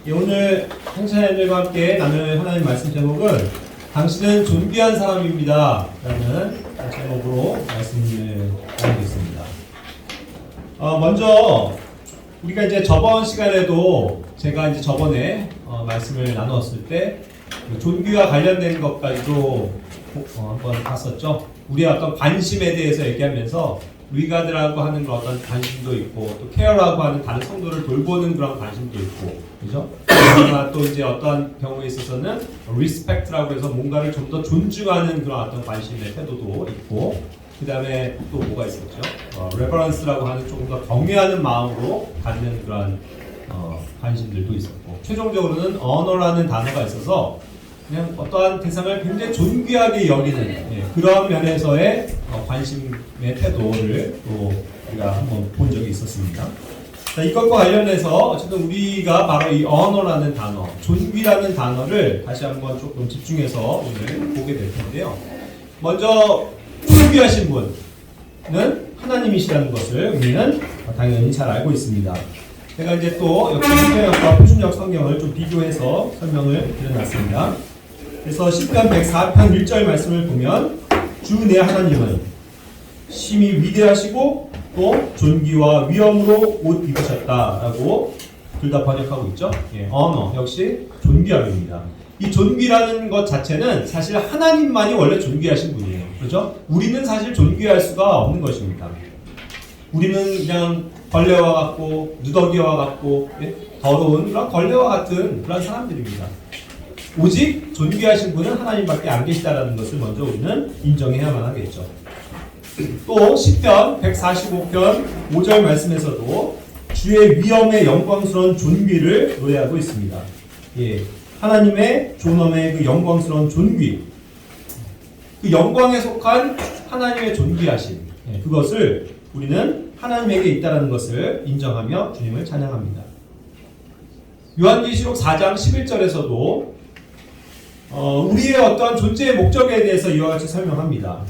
오늘 한찬이들과 함께 나눌 하나님 말씀 제목은 당신은 존귀한 사람입니다 라는 제목으로 말씀을 나누겠습니다. 먼저 우리가 이제 저번 시간에도 제가 이제 저번에 말씀을 나누었을 때 존귀와 관련된 것까지도 한번 봤었죠. 우리의 어떤 관심에 대해서 얘기하면서 리가드라고 하는 어떤 관심도 있고 또 케어라고 하는 다른 성도를 돌보는 그런 관심도 있고, 그죠? 또 이제 어떤 경우에 있어서는 리스펙트라고 해서 뭔가를 좀 더 존중하는 그런 어떤 관심의 태도도 있고, 그 다음에 또 뭐가 있었죠? 레버런스라고 하는 조금 더 경외하는 마음으로 갖는 그런 관심들도 있었고, 최종적으로는 언어라는 단어가 있어서 그냥 어떠한 대상을 굉장히 존귀하게 여기는 그런 면에서의 관심의 태도를 또 우리가 한번 본 적이 있었습니다. 자, 이것과 관련해서 어쨌든 우리가 바로 이 언어라는 단어, 존귀라는 단어를 다시 한번 조금 집중해서 오늘 보게 될 텐데요. 먼저 존귀하신 분은 하나님이시라는 것을 우리는 당연히 잘 알고 있습니다. 제가 이제 또 역시 신약과 표준역 성경을 좀 비교해서 설명을 드려놨습니다. 그래서 시편 104편 1절 말씀을 보면 주 내 하나님은 심히 위대하시고 또 존귀와 위엄으로 옷 입으셨다라고 둘 다 번역하고 있죠. 언어 역시 존귀함입니다. 이 존귀라는 것 자체는 사실 하나님만이 원래 존귀하신 분이에요. 그렇죠? 우리는 사실 존귀할 수가 없는 것입니다. 우리는 그냥 벌레와 같고 누더기와 같고 더러운 그런 걸레와 같은 그런 사람들입니다. 오직 존귀하신 분은 하나님밖에 안 계시다라는 것을 먼저 우리는 인정해야만 하겠죠. 또 시편 145편 5절 말씀에서도 주의 위엄의 영광스러운 존귀를 노래하고 있습니다. 하나님의 존엄의 그 영광스러운 존귀, 그 영광에 속한 하나님의 존귀하심, 그것을 우리는 하나님에게 있다는 것을 인정하며 주님을 찬양합니다. 요한계시록 4장 11절에서도 우리의 어떠한 존재의 목적에 대해서 이와 같이 설명합니다.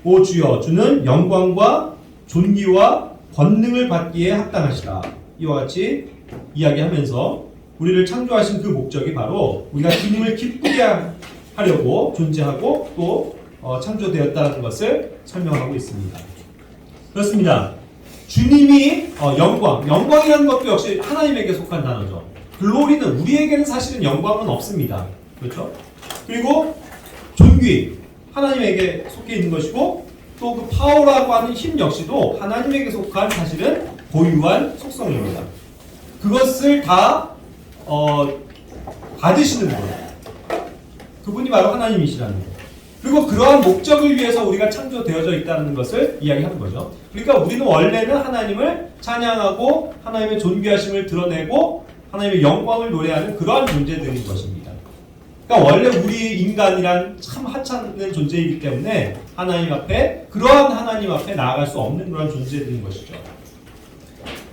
오 주여, 주는 영광과 존귀와 권능을 받기에 합당하시다. 이와 같이 이야기하면서 우리를 창조하신 그 목적이 바로 우리가 주님을 기쁘게 하려고 존재하고 또 창조되었다는 것을 설명하고 있습니다. 그렇습니다. 주님이 영광이라는 것도 역시 하나님에게 속한 단어죠. 글로리는 우리에게는 사실은 영광은 없습니다. 그렇죠? 그리고 존귀, 하나님에게 속해 있는 것이고 또 그 파워라고 하는 힘 역시도 하나님에게 속한 사실은 고유한 속성입니다. 그것을 다 받으시는 분, 그분이 바로 하나님이시라는 것. 그리고 그러한 목적을 위해서 우리가 창조되어져 있다는 것을 이야기하는 거죠. 그러니까 우리는 원래는 하나님을 찬양하고 하나님의 존귀하심을 드러내고 하나님의 영광을 노래하는 그러한 존재들인 것입니다. 그러니까 원래 우리 인간이란 참 하찮은 존재이기 때문에 하나님 앞에, 그러한 하나님 앞에 나아갈 수 없는 그런 존재들인 것이죠.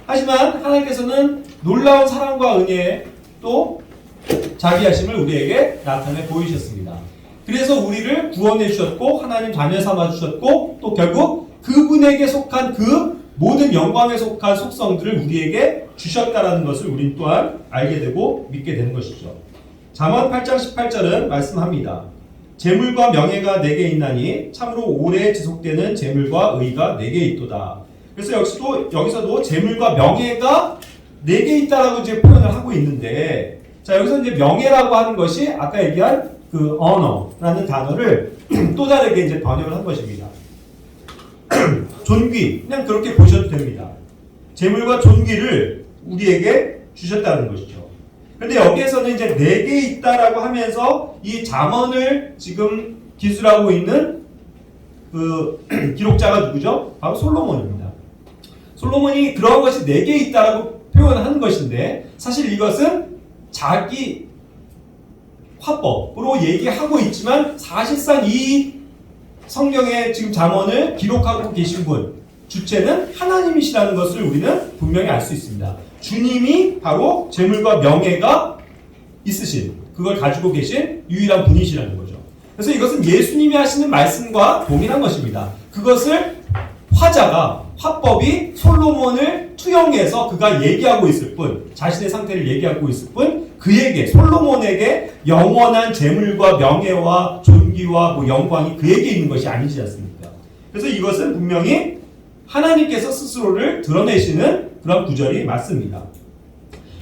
하지만 하나님께서는 놀라운 사랑과 은혜 또 자비하심을 우리에게 나타내 보이셨습니다. 그래서 우리를 구원해 주셨고 하나님 자녀 삼아 주셨고 또 결국 그분에게 속한 그 모든 영광에 속한 속성들을 우리에게 주셨다라는 것을 우린 또한 알게 되고 믿게 되는 것이죠. 잠언 8장 18절은 말씀합니다. 재물과 명예가 내게 있나니 참으로 오래 지속되는 재물과 의가 내게 있도다. 그래서 여기서도 재물과 명예가 내게 있다라고 이제 표현을 하고 있는데, 자 여기서 이제 명예라고 하는 것이 아까 얘기한 그 언어라는 단어를 또 다르게 이제 번역을 한 것입니다. 존귀, 그냥 그렇게 보셔도 됩니다. 재물과 존귀를 우리에게 주셨다는 것이죠. 그런데 여기에서는 이제 내게 있다라고 하면서 이 잠언을 지금 기술하고 있는 그 기록자가 누구죠? 바로 솔로몬입니다. 솔로몬이 그런 것이 내게 있다라고 표현하는 것인데 사실 이것은 자기 화법으로 얘기하고 있지만 사실상 이 성경의 지금 잠언을 기록하고 계신 분 주체는 하나님이시라는 것을 우리는 분명히 알 수 있습니다. 주님이 바로 재물과 명예가 있으신, 그걸 가지고 계신 유일한 분이시라는 거죠. 그래서 이것은 예수님이 하시는 말씀과 동일한 것입니다. 그것을 화법이 솔로몬을 투영해서 그가 얘기하고 있을 뿐, 자신의 상태를 얘기하고 있을 뿐, 그에게 솔로몬에게 영원한 재물과 명예와 존귀와 뭐 영광이 그에게 있는 것이 아니지 않습니까? 그래서 이것은 분명히 하나님께서 스스로를 드러내시는 그런 구절이 맞습니다.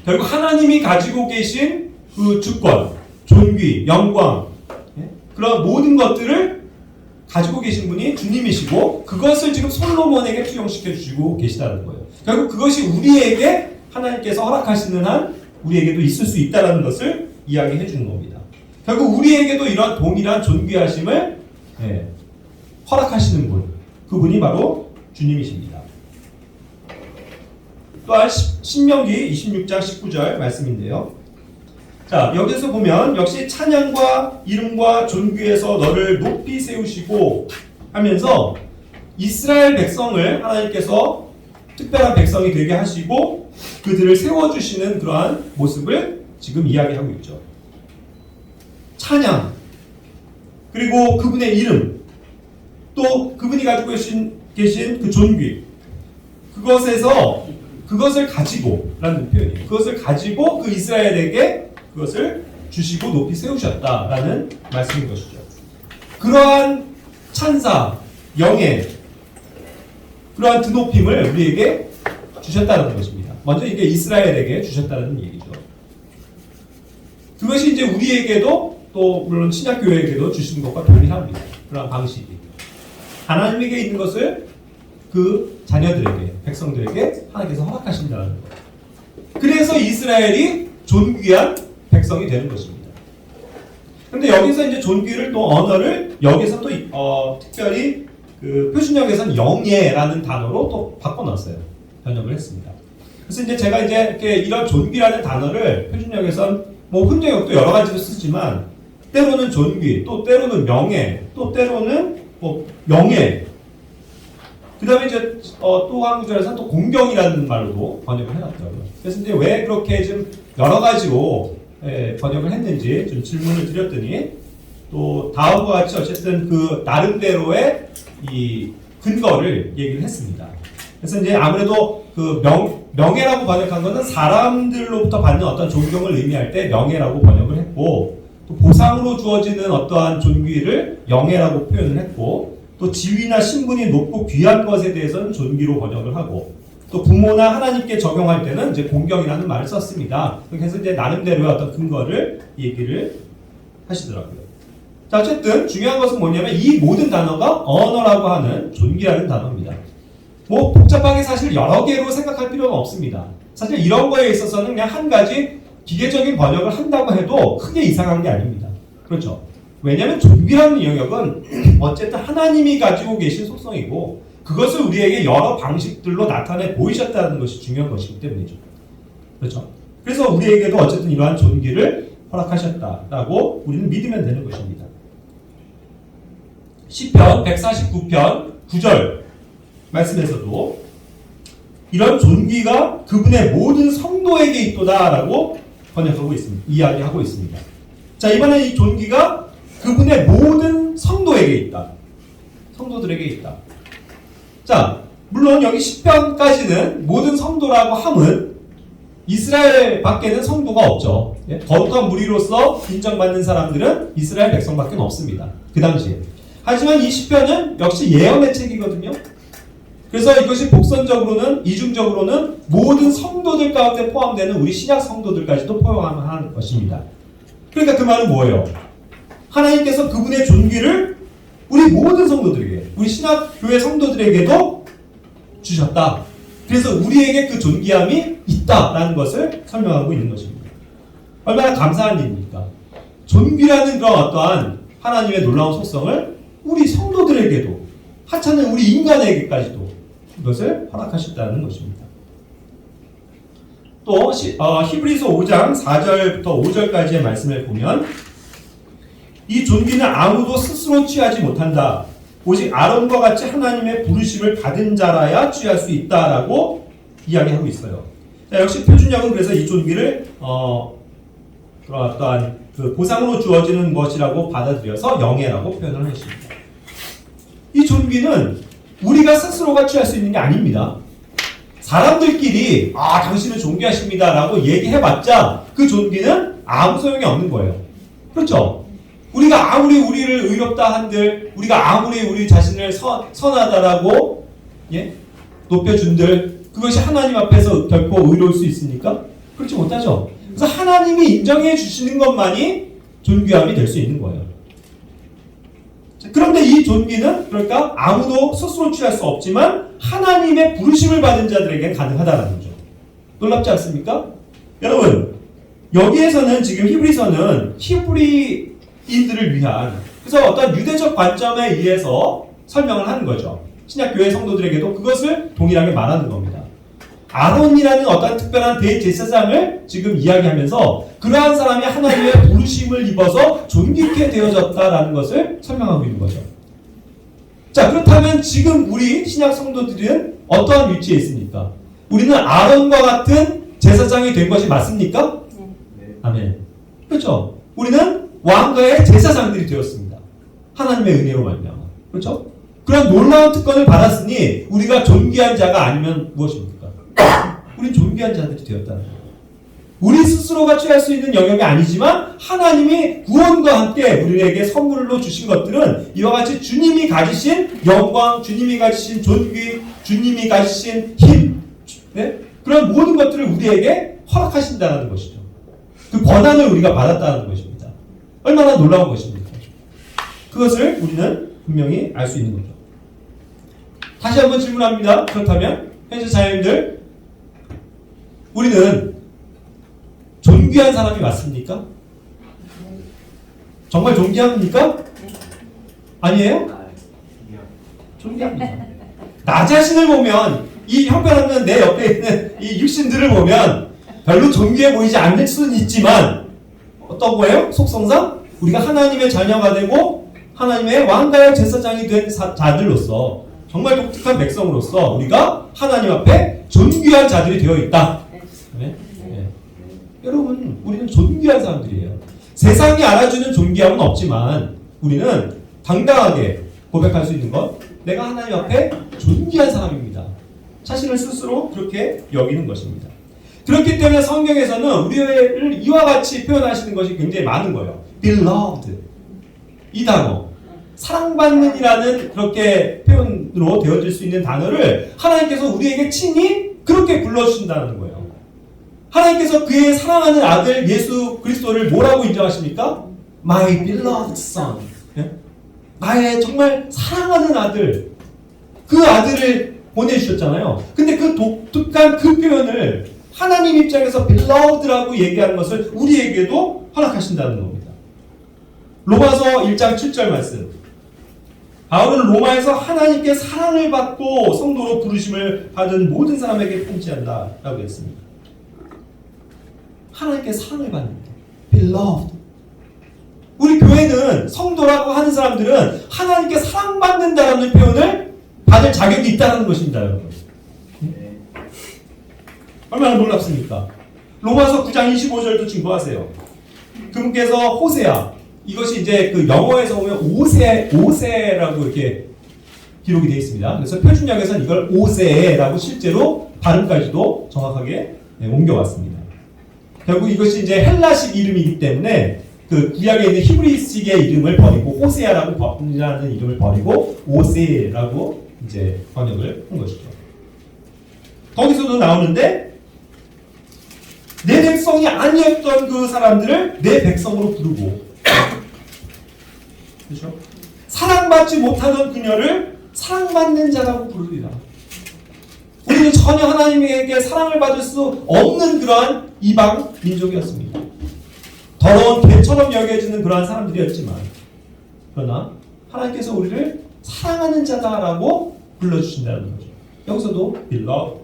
결국 하나님이 가지고 계신 그 주권, 존귀, 영광, 그런 모든 것들을 가지고 계신 분이 주님이시고 그것을 지금 솔로몬에게 투영시켜 주시고 계시다는 거예요. 결국 그것이 우리에게 하나님께서 허락하시는 한 우리에게도 있을 수 있다는 것을 이야기해 주는 겁니다. 결국 우리에게도 이러한 동일한 존귀하심을 허락하시는 분, 그분이 바로 주님이십니다. 또한 신명기 26장 19절 말씀인데요. 자, 여기서 보면 역시 찬양과 이름과 존귀에서 너를 높이 세우시고 하면서 이스라엘 백성을 하나님께서 특별한 백성이 되게 하시고 그들을 세워주시는 그러한 모습을 지금 이야기하고 있죠. 찬양, 그리고 그분의 이름, 또 그분이 가지고 계신 그 존귀, 그것을 가지고 라는 표현이에요. 그것을 가지고 그 이스라엘에게 그것을 주시고 높이 세우셨다라는 말씀인 것이죠. 그러한 찬사, 영예, 그러한 드높임을 우리에게 주셨다는 것입니다. 먼저 이게 이스라엘에게 주셨다는 얘기죠. 그것이 이제 우리에게도 또 물론 신약교회에게도 주시는 것과 동일합니다. 그러한 방식이. 하나님에게 있는 것을 그 자녀들에게, 백성들에게 하나님께서 허락하신다는 것. 그래서 이스라엘이 존귀한 백성이 되는 것입니다. 그런데 여기서 이제 존귀를 또 언어를 여기서 또 특별히 그 표준역에서는 영예라는 단어로 또 바꿔놨어요. 번역을 했습니다. 그래서 이제 제가 이제 이렇게 이런 존귀라는 단어를 표준역에선 뭐 훈정역도 여러 가지로 쓰지만 때로는 존귀, 또 때로는 명예, 또 때로는 뭐 명예. 그 다음에 이제 또 한 구절에서는 또 공경이라는 말로도 번역을 해놨더라고요. 그래서 이제 왜 그렇게 좀 여러 가지로 번역을 했는지 좀 질문을 드렸더니 또 다음과 같이 어쨌든 그 나름대로의 이 근거를 얘기를 했습니다. 그래서 이제 아무래도 그 명예라고 번역한 것은 사람들로부터 받는 어떤 존경을 의미할 때 명예라고 번역을 했고 또 보상으로 주어지는 어떠한 존귀를 영예라고 표현을 했고 또 지위나 신분이 높고 귀한 것에 대해서는 존귀로 번역을 하고 또 부모나 하나님께 적용할 때는 이제 공경이라는 말을 썼습니다. 그래서 이제 나름대로의 어떤 근거를 얘기를 하시더라고요. 자, 어쨌든 중요한 것은 뭐냐면 이 모든 단어가 언어라고 하는 존귀라는 단어입니다. 뭐 복잡하게 사실 여러 개로 생각할 필요는 없습니다. 사실 이런 거에 있어서는 그냥 한 가지 기계적인 번역을 한다고 해도 크게 이상한 게 아닙니다. 그렇죠? 왜냐하면 존귀라는 영역은 어쨌든 하나님이 가지고 계신 속성이고 그것을 우리에게 여러 방식들로 나타내 보이셨다는 것이 중요한 것이기 때문이죠. 그렇죠? 그래서 우리에게도 어쨌든 이러한 존귀를 허락하셨다라고 우리는 믿으면 되는 것입니다. 시편 149편 9절 말씀에서도 이런 존귀가 그분의 모든 성도에게 있도다라고 번역하고 있습니다. 이야기하고 있습니다. 자, 이번에 이 존귀가 그분의 모든 성도에게 있다. 성도들에게 있다. 자, 물론 여기 10편까지는 모든 성도라고 함은 이스라엘 밖에는 성도가 없죠. 거룩한 무리로서 인정받는 사람들은 이스라엘 백성밖에 없습니다. 그 당시에. 하지만 이 10편은 역시 예언의 책이거든요. 그래서 이것이 복선적으로는 이중적으로는 모든 성도들 가운데 포함되는 우리 신약 성도들까지도 포함한 것입니다. 그러니까 그 말은 뭐예요? 하나님께서 그분의 존귀를 우리 모든 성도들에게, 우리 신약 교회 성도들에게도 주셨다. 그래서 우리에게 그 존귀함이 있다라는 것을 설명하고 있는 것입니다. 얼마나 감사한 일입니까? 존귀라는 그런 어떠한 하나님의 놀라운 속성을 우리 성도들에게도, 하찮은 우리 인간에게까지도 이것을 허락하셨다는 것입니다. 또 히브리서 5장 4절부터 5절까지의 말씀을 보면 이 존귀는 아무도 스스로 취하지 못한다. 오직 아론과 같이 하나님의 부르심을 받은 자라야 취할 수 있다라고 이야기하고 있어요. 자, 역시 표준역은 그래서 이 존귀를 어떠한 그 보상으로 주어지는 것이라고 받아들여서 영예라고 표현을 했습니다. 이 존귀는 우리가 스스로가 취할 수 있는 게 아닙니다. 사람들끼리 당신은 존귀하십니다라고 얘기해봤자 그 존귀는 아무 소용이 없는 거예요. 그렇죠? 우리가 아무리 우리를 의롭다 한들, 우리가 아무리 우리 자신을 선하다라고 높여준들, 그것이 하나님 앞에서 결코 의로울 수 있습니까? 그렇지 못하죠. 그래서 하나님이 인정해 주시는 것만이 존귀함이 될 수 있는 거예요. 그런데 이 존귀는 그러니까 아무도 스스로 취할 수 없지만 하나님의 부르심을 받은 자들에게 가능하다는 거죠. 놀랍지 않습니까? 여러분, 여기에서는 지금 히브리서는 히브리인들을 위한, 그래서 어떤 유대적 관점에 의해서 설명을 하는 거죠. 신약교회 성도들에게도 그것을 동일하게 말하는 겁니다. 아론이라는 어떤 특별한 대제사장을 지금 이야기하면서 그러한 사람이 하나님의 부르심을 입어서 존귀케 되어졌다라는 것을 설명하고 있는 거죠. 자, 그렇다면 지금 우리 신약 성도들은 어떠한 위치에 있습니까? 우리는 아론과 같은 제사장이 된 것이 맞습니까? 네. 아멘. 그렇죠. 우리는 왕가의 제사장들이 되었습니다. 하나님의 은혜로 말미암아. 그렇죠? 그런 놀라운 특권을 받았으니 우리가 존귀한 자가 아니면 무엇입니까? 우린 존귀한 자들이 되었다는 거예요. 우리 스스로가 취할 수 있는 영역이 아니지만 하나님이 구원과 함께 우리에게 선물로 주신 것들은 이와 같이 주님이 가지신 영광, 주님이 가지신 존귀, 주님이 가지신 힘, 그런 모든 것들을 우리에게 허락하신다는 것이죠. 그 권한을 우리가 받았다는 것입니다. 얼마나 놀라운 것입니까? 그것을 우리는 분명히 알 수 있는 거죠. 다시 한번 질문합니다. 그렇다면 현재 자녀님들, 우리는 존귀한 사람이 맞습니까? 정말 존귀합니까? 아니에요? 존귀합니다. 나 자신을 보면, 이 형편없는 내 옆에 있는 이 육신들을 보면 별로 존귀해 보이지 않을 수는 있지만 어떤 거예요? 속성상 우리가 하나님의 자녀가 되고 하나님의 왕가의 제사장이 된 자들로서, 정말 독특한 백성으로서 우리가 하나님 앞에 존귀한 자들이 되어 있다. 네? 네. 여러분, 우리는 존귀한 사람들이에요. 세상이 알아주는 존귀함은 없지만 우리는 당당하게 고백할 수 있는 것, 내가 하나님 앞에 존귀한 사람입니다. 자신을 스스로 그렇게 여기는 것입니다. 그렇기 때문에 성경에서는 우리를 이와 같이 표현하시는 것이 굉장히 많은 거예요. beloved, 이 단어, 사랑받는이라는 그렇게 표현으로 되어질 수 있는 단어를 하나님께서 우리에게 친히 그렇게 불러주신다는 거예요. 하나님께서 그의 사랑하는 아들 예수 그리스도를 뭐라고 인정하십니까? My beloved son. 나의 정말 사랑하는 아들, 그 아들을 보내주셨잖아요. 근데 그 독특한 그 표현을 하나님 입장에서 beloved라고 얘기하는 것을 우리에게도 허락하신다는 겁니다. 로마서 1장 7절 말씀. 바울은 로마에서 하나님께 사랑을 받고 성도로 부르심을 받은 모든 사람에게 편지한다 라고 했습니다. 하나님께 사랑을 받는 beloved. 우리 교회는 성도라고 하는 사람들은 하나님께 사랑받는다라는 표현을 받을 자격이 있다는 것입니다, 여러분. 얼마나 놀랍습니까? 로마서 9장 25절도 증거하세요. 그분께서 호세아, 이것이 이제 그 영어에서 보면 오세라고 이렇게 기록이 되어 있습니다. 그래서 표준역에서는 이걸 오세라고 실제로 발음까지도 정확하게 옮겨왔습니다. 결국 이것이 이제 헬라식 이름이기 때문에 그 구약에 있는 히브리식의 이름을 버리고 호세아라고 번역하는 이름을 버리고 오세라고 이제 번역을 한 것이죠. 거기서도 나오는데 내 백성이 아니었던 그 사람들을 내 백성으로 부르고, 그렇죠? 사랑받지 못하던 그녀를 사랑받는 자라고 부르리라. 우리는 전혀 하나님에게 사랑을 받을 수 없는 그러한 이방 민족이었습니다. 더러운 개처럼 여겨지는 그러한 사람들이었지만, 그러나 하나님께서 우리를 사랑하는 자다라고 불러주신다는 거죠. 여기서도 beloved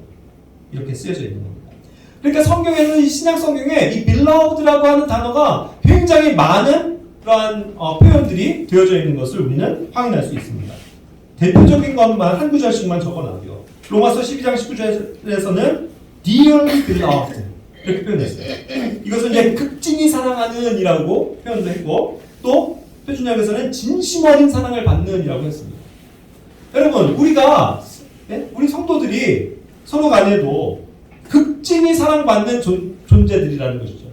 이렇게 쓰여져 있는 겁니다. 그러니까 성경에는, 이 신약 성경에 이 beloved라고 하는 단어가 굉장히 많은 그러한 표현들이 되어져 있는 것을 우리는 확인할 수 있습니다. 대표적인 것만 한 구절씩만 적어놔요. 로마서 12장 19절에서는 dearly beloved 이렇게 표현했어요. 이것은 이제 극진히 사랑하는 이라고 표현도 했고, 또 표준역에서는 진심 어린 사랑을 받는 이라고 했습니다. 여러분, 우리 성도들이 서로 간에도 극진히 사랑받는 존재들이라는 것이죠.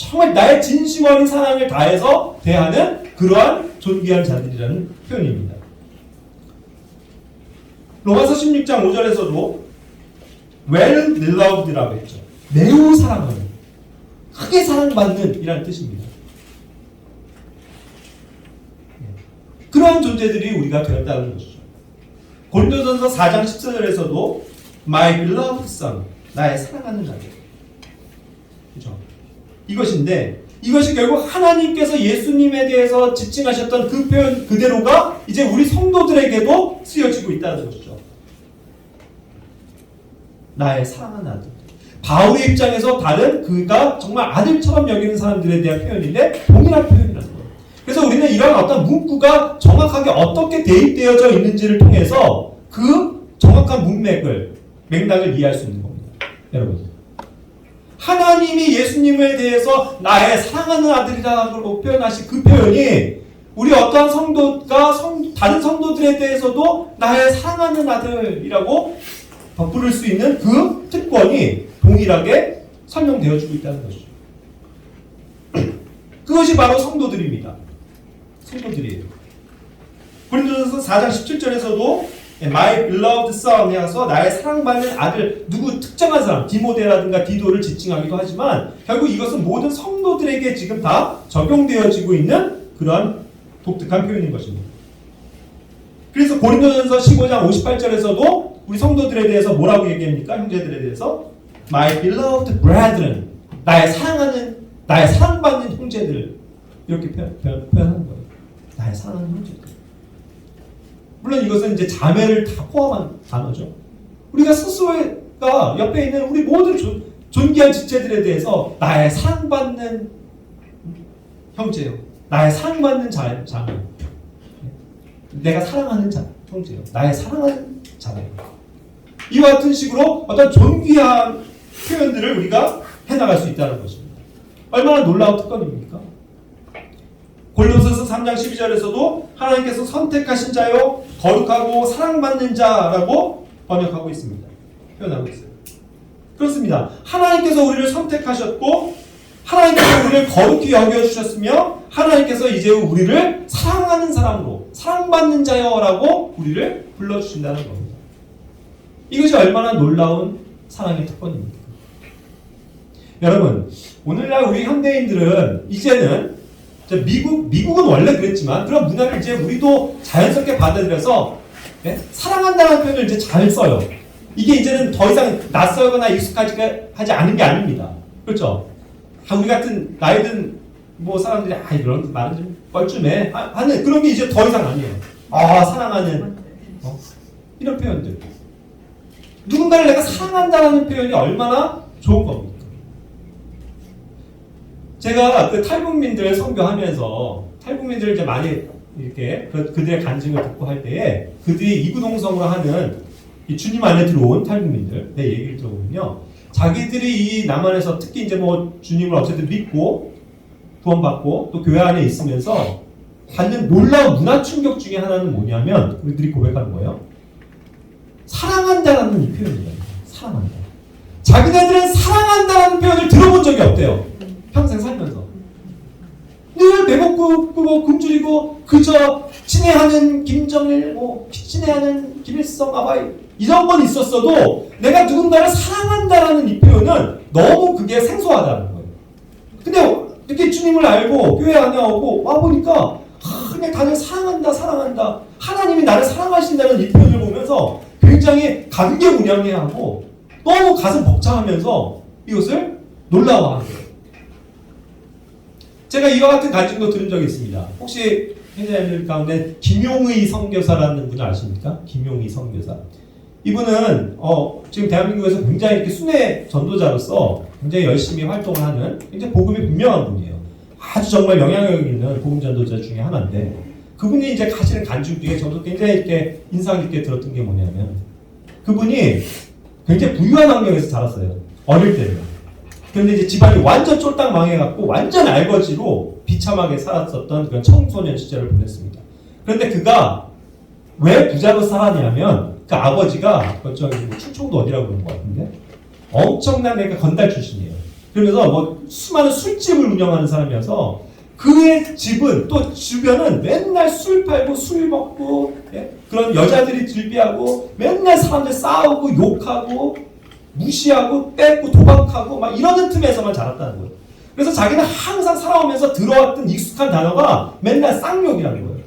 정말 나의 진심 어린 사랑을 다해서 대하는 그러한 존귀한 자들이라는 표현입니다. 로마서 16장 5절에서도 well beloved라고 했죠. 매우 사랑하는, 크게 사랑받는 이라는 뜻입니다. 그러한 존재들이 우리가 되었다는 것이죠. 고린도전서 4장 14절에서도 my beloved son, 나의 사랑하는 자들. 그렇죠? 이것인데 이것이 결국 하나님께서 예수님에 대해서 지칭하셨던 그 표현 그대로가 이제 우리 성도들에게도 쓰여지고 있다는 것이죠. 나의 사랑하는 아들. 바울의 입장에서 다른 그가 정말 아들처럼 여기는 사람들에 대한 표현인데 동일한 표현이라는 거예요. 그래서 우리는 이런 어떤 문구가 정확하게 어떻게 대입되어져 있는지를 통해서 그 정확한 맥락을 이해할 수 있는 겁니다. 여러분. 하나님이 예수님에 대해서 나의 사랑하는 아들이라고 표현하신 그 표현이 우리 어떠한 성도가 다른 성도들에 대해서도 나의 사랑하는 아들이라고 부를 수 있는 그 특권이 동일하게 설명되어지고 있다는 것이죠. 그것이 바로 성도들입니다. 성도들이에요. 고린도전서 4장 17절에서도 My beloved son 해서 나의 사랑받는 아들, 누구 특정한 사람, 디모데라든가 디도를 지칭하기도 하지만 결국 이것은 모든 성도들에게 지금 다 적용되어지고 있는 그러한 독특한 표현인 것입니다. 그래서 고린도전서 15장 58절에서도 우리 성도들에 대해서 뭐라고 얘기합니까? 형제들에 대해서 My beloved brethren, 나의 사랑받는 형제들, 이렇게 표현하는 거예요. 나의 사랑하는 형제들. 물론 이것은 이제 자매를 다 포함한 단어죠. 우리가 스스로가 옆에 있는 우리 모든 존귀한 지체들에 대해서 나의 사랑받는 형제요, 나의 사랑받는 자매, 내가 사랑하는 형제요, 나의 사랑하는 자매. 이와 같은 식으로 어떤 존귀한 표현들을 우리가 해나갈 수 있다는 것입니다. 얼마나 놀라운 특권입니까? 골로새서 3장 12절에서도 하나님께서 선택하신 자요 거룩하고 사랑받는 자라고 번역하고 있습니다. 표현하고 있어요. 그렇습니다. 하나님께서 우리를 선택하셨고 하나님께서 우리를 거룩히 여겨주셨으며 하나님께서 이제 우리를 사랑하는 사람으로 사랑받는 자여라고 우리를 불러주신다는 겁니다. 이것이 얼마나 놀라운 사랑의 특권입니까? 여러분, 오늘날 우리 현대인들은 이제는 미국은 원래 그랬지만 그런 문화를 이제 우리도 자연스럽게 받아들여서 사랑한다는 표현을 이제 잘 써요. 이게 이제는 더 이상 낯설거나 익숙하지 않은 게 아닙니다. 그렇죠? 우리 같은 나이 든 사람들이 이런 말은 좀 뻘쭘해 하는 그런 게 이제 더 이상 아니에요. 사랑하는 이런 표현들. 누군가를 내가 사랑한다는 표현이 얼마나 좋은 겁니까? 제가 그 탈북민들 선교하면서 탈북민들을 이제 많이 이렇게 그들의 간증을 듣고 할 때에 그들이 이구동성으로 하는 이 주님 안에 들어온 탈북민들 내 얘기를 들어보면요, 자기들이 이 남한에서 특히 이제 주님을 어쨌든 믿고 구원받고 또 교회 안에 있으면서 받는 놀라운 문화 충격 중에 하나는 뭐냐면 그들이 고백하는 거예요. 사랑한다라는 이 표현입니다. 사랑한다. 자기네들은 사랑한다라는 표현을 들어본 적이 없대요. 평생 살면서 늘 매복고 굶주리고 그저 친애하는 김정일, 친애하는 김일성, 이런 건 있었어도 내가 누군가를 사랑한다라는 이 표현은 너무 그게 생소하다는 거예요. 근데 이렇게 주님을 알고 교회 안에 오고 와보니까 그냥 다들 사랑한다 하나님이 나를 사랑하신다는 이 표현을 보면서 굉장히 감개무량해하고 너무 가슴 벅차하면서 이것을 놀라워하는 거예요. 제가 이와 같은 간증도 들은 적이 있습니다. 혹시 형제자매들 가운데 김용의 선교사라는 분을 아십니까? 김용의 선교사. 이분은 지금 대한민국에서 굉장히 이렇게 순회 전도자로서 굉장히 열심히 활동을 하는 굉장히 복음이 분명한 분이에요. 아주 정말 영향력 있는 복음 전도자 중에 하나인데 그분이 이제 하시는 간증 중에 저도 굉장히 이렇게 인상 깊게 들었던 게 뭐냐면 그분이 굉장히 부유한 환경에서 자랐어요. 어릴 때는. 그런데 이제 집안이 완전 쫄딱 망해갖고 완전 알거지로 비참하게 살았었던 그런 청소년 시절을 보냈습니다. 그런데 그가 왜 부자로 살았냐면 그 아버지가 저기 충청도 어디라고 그런 것 같은데 엄청난 건달 출신이에요. 그러면서 뭐 수많은 술집을 운영하는 사람이어서 그의 집은 또 주변은 맨날 술 팔고 술 먹고 예? 그런 여자들이 즐비하고 맨날 사람들 싸우고 욕하고 무시하고 뺏고 도박하고 막 이러는 틈에서만 자랐다는 거예요. 그래서 자기는 항상 살아오면서 들어왔던 익숙한 단어가 맨날 쌍욕이라는 거예요.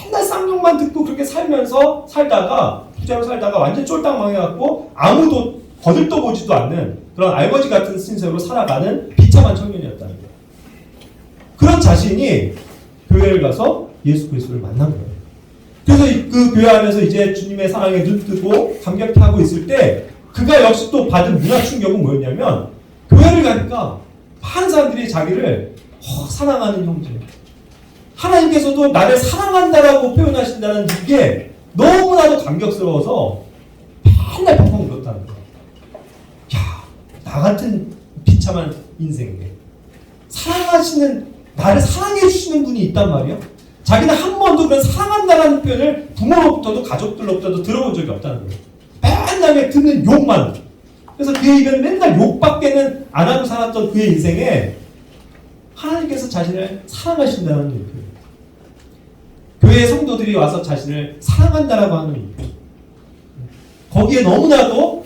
맨날 쌍욕만 듣고 그렇게 살다가 부자로 살다가 완전 쫄딱 망해갖고 아무도 거들떠 보지도 않는 그런 알거지 같은 신세로 살아가는 비참한 청년이었다는 거예요. 그런 자신이 교회를 가서 예수 그리스도를 만난 거예요. 그래서 그 교회 안에서 이제 주님의 사랑에 눈뜨고 감격하고 있을 때 그가 역시 또 받은 문화 충격은 뭐였냐면 교회를 가니까 많은 사람들이 자기를 사랑하는 형제, 하나님께서도 나를 사랑한다라고 표현하신다는 게 너무나도 감격스러워서 맨날 펑펑 울었다는 거예요. 야, 나 같은 비참한 인생에 나를 사랑해 주시는 분이 있단 말이야. 자기는 한 번도 그런 사랑한다라는 표현을 부모로부터도 가족들로부터도 들어본 적이 없다는 거예요. 맨날 듣는 욕만. 그래서 그의 입에는 맨날 욕밖에는 안 하고 살았던 그의 인생에 하나님께서 자신을 사랑하신다는 표현. 교회 성도들이 와서 자신을 사랑한다라고 하는 표현. 거기에 너무나도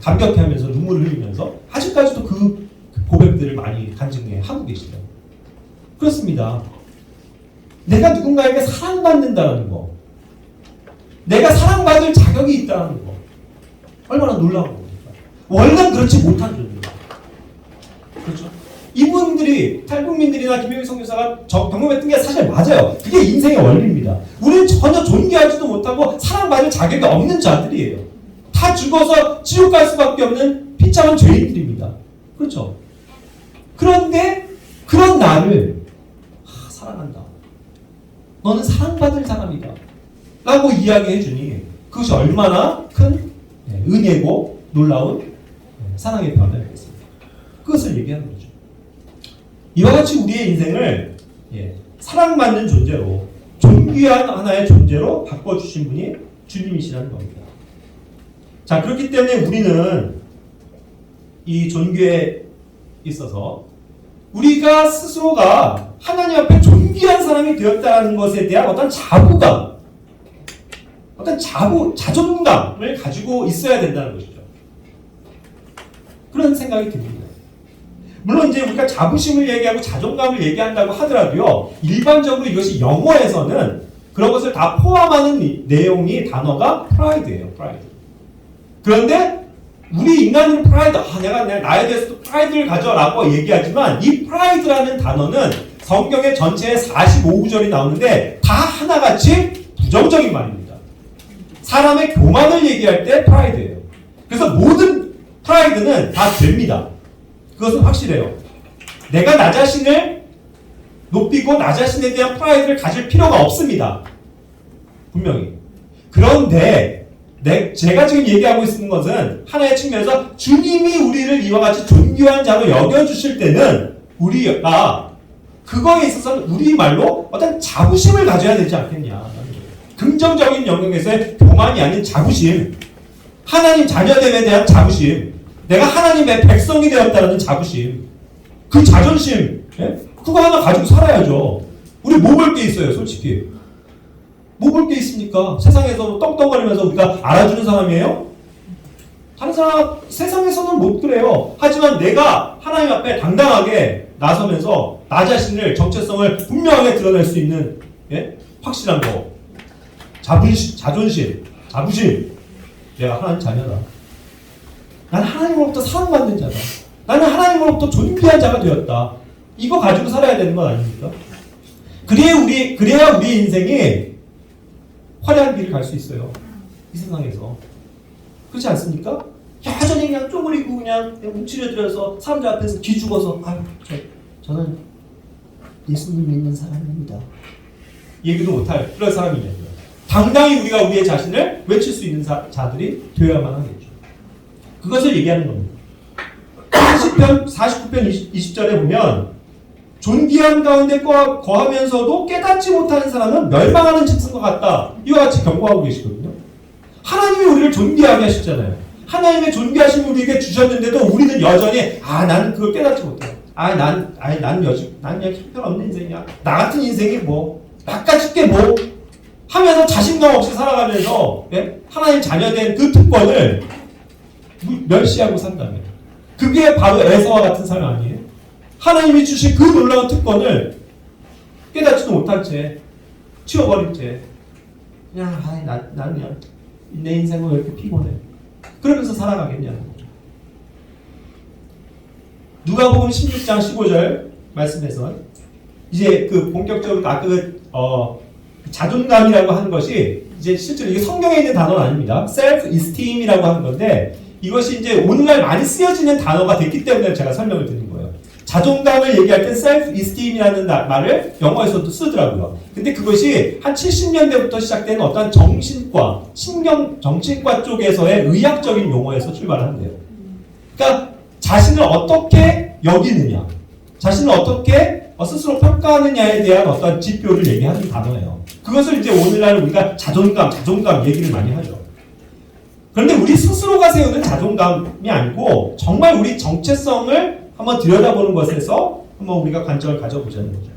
감격해하면서 눈물을 흘리면서 아직까지도 그 고백들을 많이 간증하고 계시다. 그렇습니다. 내가 누군가에게 사랑받는다는 거, 내가 사랑받을 자격이 있다는 거, 얼마나 놀라운 겁니까? 원래 그렇지 못한 존재입니다. 그렇죠? 이분들이 탈북민들이나 김영희 선교사가 경험했던 게 사실 맞아요. 그게 인생의 원리입니다. 우리는 전혀 존귀하지도 못하고 사랑받을 자격이 없는 자들이에요. 다 죽어서 지옥 갈 수밖에 없는 비참한 죄인들입니다. 그렇죠? 그런데 그런 나를 사랑한다. 너는 사랑받을 사람이다. 라고 이야기해 주니 그것이 얼마나 큰 은혜고 놀라운 사랑의 변화였습니다. 그것을 얘기하는 거죠. 이와 같이 우리의 인생을 사랑받는 존재로 존귀한 하나의 존재로 바꿔주신 분이 주님이시라는 겁니다. 자, 그렇기 때문에 우리는 이 존귀에 있어서 우리가 스스로가 하나님 앞에 존귀한 사람이 되었다는 것에 대한 어떤 자부감, 어떤 자존감을 가지고 있어야 된다는 것이죠. 그런 생각이 듭니다. 물론 이제 우리가 자부심을 얘기하고 자존감을 얘기한다고 하더라도요, 일반적으로 이것이 영어에서는 그런 것을 다 포함하는 내용이 단어가 프라이드예요. 프라이드. 그런데 우리 인간은 프라이드, 내가 나에 대해서도 프라이드를 가져라고 얘기하지만 이 프라이드라는 단어는 성경의 전체에 45구절이 나오는데 다 하나같이 부정적인 말입니다. 사람의 교만을 얘기할 때 프라이드예요. 그래서 모든 프라이드는 다 됩니다. 그것은 확실해요. 내가 나 자신을 높이고 나 자신에 대한 프라이드를 가질 필요가 없습니다. 분명히. 그런데 제가 지금 얘기하고 있는 것은 하나의 측면에서 주님이 우리를 이와 같이 존귀한 자로 여겨주실 때는 우리가 그거에 있어서는 우리 말로 어떤 자부심을 가져야 되지 않겠냐. 긍정적인 영역에서의 교만이 아닌 자부심, 하나님 자녀됨에 대한 자부심, 내가 하나님의 백성이 되었다는 자부심, 그 자존심, 그거 하나 가지고 살아야죠. 우리 뭐 볼 게 있어요, 솔직히. 뭐 볼 게 있습니까? 세상에서 떵떵거리면서 우리가 알아주는 사람이에요? 다른 사람, 세상에서는 못 그래요. 하지만 내가 하나님 앞에 당당하게 나서면서 나 자신을, 정체성을 분명하게 드러낼 수 있는 확실한 거. 자존심, 자부심. 내가 하나님 자녀다. 나는 하나님으로부터 사랑받는 자다. 나는 하나님으로부터 존귀한 자가 되었다. 이거 가지고 살아야 되는 건 아닙니까? 그래야 우리 인생이 화려한 길을 갈 수 있어요. 이 세상에서. 그렇지 않습니까? 여전히 그냥 쪼그리고 그냥 움츠려들어서 사람들 앞에서 기죽어서 저는 예수님 믿는 사람입니다. 얘기도 못할 그런 사람이냐. 당당히 우리가 우리의 자신을 외칠 수 있는 자들이 되어야만 하겠죠. 그것을 얘기하는 겁니다. 49편 20절에 보면 존귀한 가운데 거하면서도 깨닫지 못하는 사람은 멸망하는 짐승과 같다. 이와 같이 경고하고 계시거든요. 하나님이 우리를 존귀하게 하셨잖아요. 하나님의 존귀하신 우리에게 주셨는데도 우리는 여전히 나는 그걸 깨닫지 못해. 난 그냥 형편없는 인생이야. 나 같은 인생이 뭐 나까짓 게 뭐 하면서 자신감 없이 살아가면서 하나님 자녀된 그 특권을 멸시하고 산다면 그게 바로 에서와 같은 삶 아니에요? 하나님이 주신 그 놀라운 특권을 깨닫지도 못한 채 치워버린 채 그냥 나는 그냥 내 인생은 왜 이렇게 피곤해 그러면서 살아가겠냐는 거죠. 누가복음 16장 15절 말씀에서 이제 그 본격적으로 자존감이라고 하는 것이 이제 실제로 이게 성경에 있는 단어는 아닙니다. self-esteem이라고 하는 건데 이것이 이제 오늘날 많이 쓰여지는 단어가 됐기 때문에 제가 설명을 드린 거예요. 자존감을 얘기할 때 self-esteem이라는 말을 영어에서도 쓰더라고요. 근데 그것이 한 70년대부터 시작된 어떤 정신과, 정신과 쪽에서의 의학적인 용어에서 출발한대요. 그러니까 자신을 어떻게 여기느냐, 자신을 어떻게 스스로 평가하느냐에 대한 어떤 지표를 얘기하는 단어예요. 그것을 이제 오늘날 우리가 자존감 얘기를 많이 하죠. 그런데 우리 스스로가 세우는 자존감이 아니고 정말 우리 정체성을 한번 들여다보는 것에서 한번 우리가 관점을 가져보자는 거죠.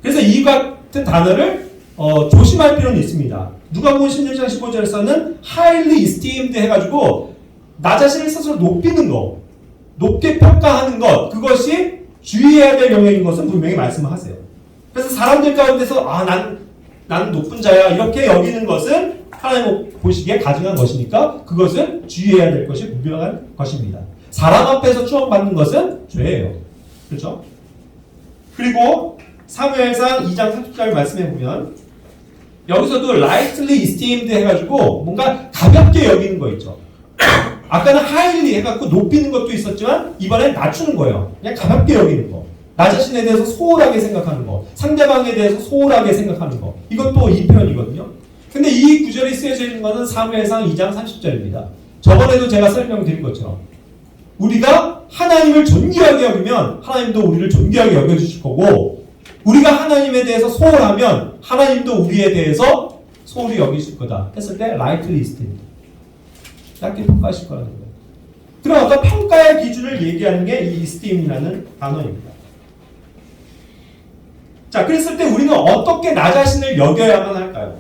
그래서 이 같은 단어를 조심할 필요는 있습니다. 누가복음 16장 15절에서는 highly esteemed 해가지고 나 자신을 스스로 높이는 것, 높게 평가하는 것, 그것이 주의해야 될 영역인 것은 분명히 말씀을 하세요. 그래서 사람들 가운데서 나는 높은 자야 이렇게 여기는 것은 하나님 보시기에 가증한 것이니까 그것은 주의해야 될 것이 분명한 것입니다. 사람 앞에서 추앙받는 것은 죄예요. 그렇죠? 그리고 사무엘상 2장 30절 말씀해 보면 여기서도 lightly esteemed 해가지고 뭔가 가볍게 여기는 거 있죠. 아까는 highly 해갖고 높이는 것도 있었지만 이번엔 낮추는 거예요. 그냥 가볍게 여기는 거. 나 자신에 대해서 소홀하게 생각하는 거. 상대방에 대해서 소홀하게 생각하는 거. 이것도 이 표현이거든요. 근데 이 구절이 쓰여져 있는 것은 사무엘상 2장 30절입니다. 저번에도 제가 설명드린 것처럼 우리가 하나님을 존귀하게 여기면 하나님도 우리를 존귀하게 여겨주실 거고 우리가 하나님에 대해서 소홀하면 하나님도 우리에 대해서 소홀히 여기실 거다 했을 때 lightly esteemed 낮게 평가하실 거라는 거예요. 그런 어떤 평가의 기준을 얘기하는 게 이 esteem이라는 단어입니다. 자, 그랬을 때 우리는 어떻게 나 자신을 여겨야만 할까요?